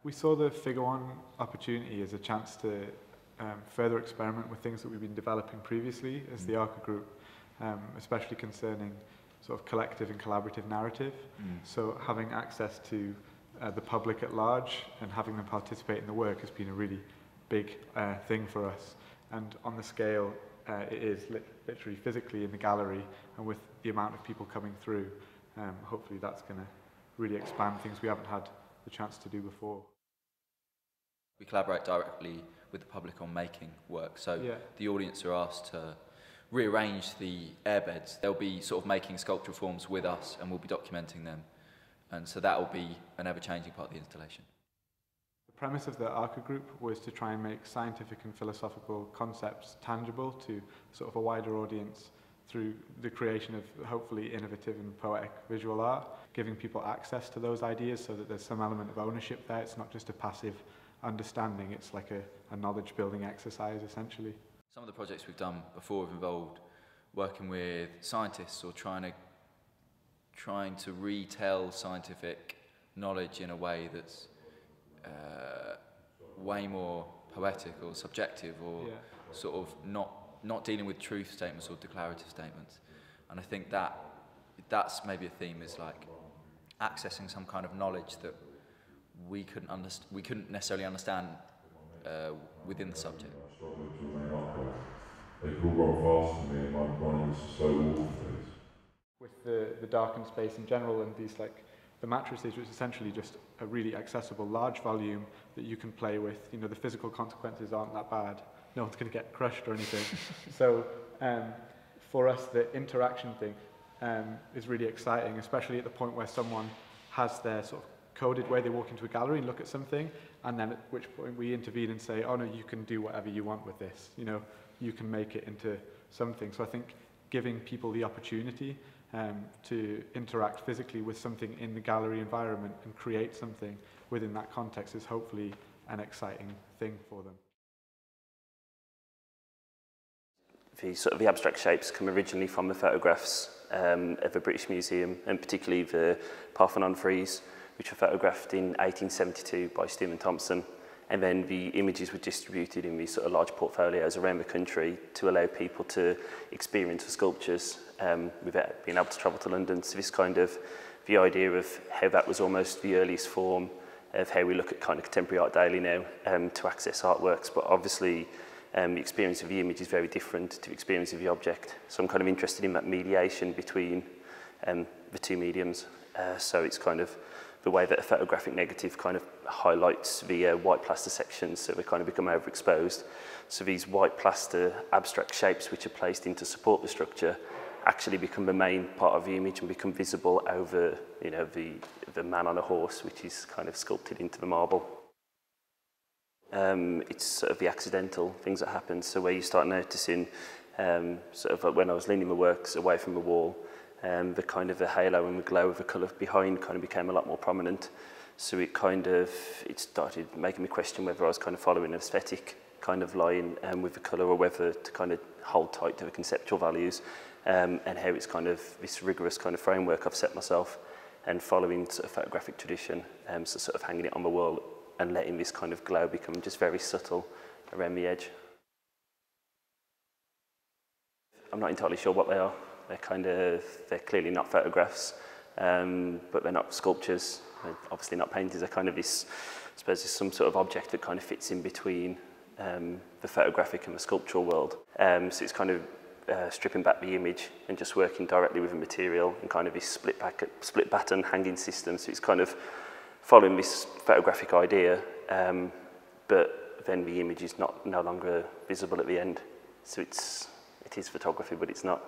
We saw the Figure 1 opportunity as a chance to further experiment with things that we've been developing previously as the ARKA group, especially concerning sort of collective and collaborative narrative. So having access to the public at large and having them participate in the work has been a really big thing for us. And on the scale it is literally physically in the gallery, and with the amount of people coming through, hopefully that's going to really expand things we haven't had the chance to do before. We collaborate directly with the public on making work, so the audience are asked to rearrange the airbeds. They'll be sort of making sculptural forms with us, and we'll be documenting them, and so that will be an ever-changing part of the installation. The premise of the ARKA group was to try and make scientific and philosophical concepts tangible to sort of a wider audience through the creation of hopefully innovative and poetic visual art, giving people access to those ideas so that there's some element of ownership there. It's not just a passive understanding, it's like a knowledge building exercise essentially. Some of the projects we've done before have involved working with scientists or trying to retell scientific knowledge in a way that's way more poetic or subjective, or sort of not dealing with truth statements or declarative statements. And I think that's maybe a theme, is like accessing some kind of knowledge that we couldn't necessarily understand within the subject. They could run fast to me, and my running was slow all days. With the darkened space in general, and these the mattresses, which is essentially just a really accessible large volume that you can play with. You know, the physical consequences aren't that bad. No one's going to get crushed or anything. So for us, the interaction thing is really exciting, especially at the point where someone has their sort of coded way they walk into a gallery and look at something, and then at which point we intervene and say, oh no, you can do whatever you want with this. You know, you can make it into something. So I think giving people the opportunity to interact physically with something in the gallery environment and create something within that context is hopefully an exciting thing for them. The abstract shapes come originally from the photographs of the British Museum, and particularly the Parthenon frieze, which were photographed in 1872 by Stephen Thompson. And then the images were distributed in these sort of large portfolios around the country to allow people to experience the sculptures without being able to travel to London. So this kind of, the idea of how that was almost the earliest form of how we look at kind of contemporary art daily now to access artworks. But obviously the experience of the image is very different to the experience of the object. So I'm kind of interested in that mediation between the two mediums. So it's kind of the way that a photographic negative kind of highlights the white plaster sections, so they kind of become overexposed. So these white plaster abstract shapes which are placed in to support the structure actually become the main part of the image and become visible over, you know, the man on a horse, which is kind of sculpted into the marble. It's sort of the accidental things that happen. So where you start noticing, sort of like when I was leaning my works away from the wall, the kind of the halo and the glow of the colour behind kind of became a lot more prominent. So it started making me question whether I was kind of following an aesthetic kind of line with the colour, or whether to kind of hold tight to the conceptual values, and how it's kind of this rigorous kind of framework I've set myself, and following sort of photographic tradition, so sort of hanging it on the wall and letting this kind of glow become just very subtle around the edge. I'm not entirely sure what they are. They're clearly not photographs, but they're not sculptures. They're obviously not paintings. They're kind of this, I suppose, there's some sort of object that kind of fits in between the photographic and the sculptural world. So it's kind of stripping back the image and just working directly with the material and kind of this split pattern hanging system. So it's kind of following this photographic idea, but then the image is no longer visible at the end. So it is photography, but it's not.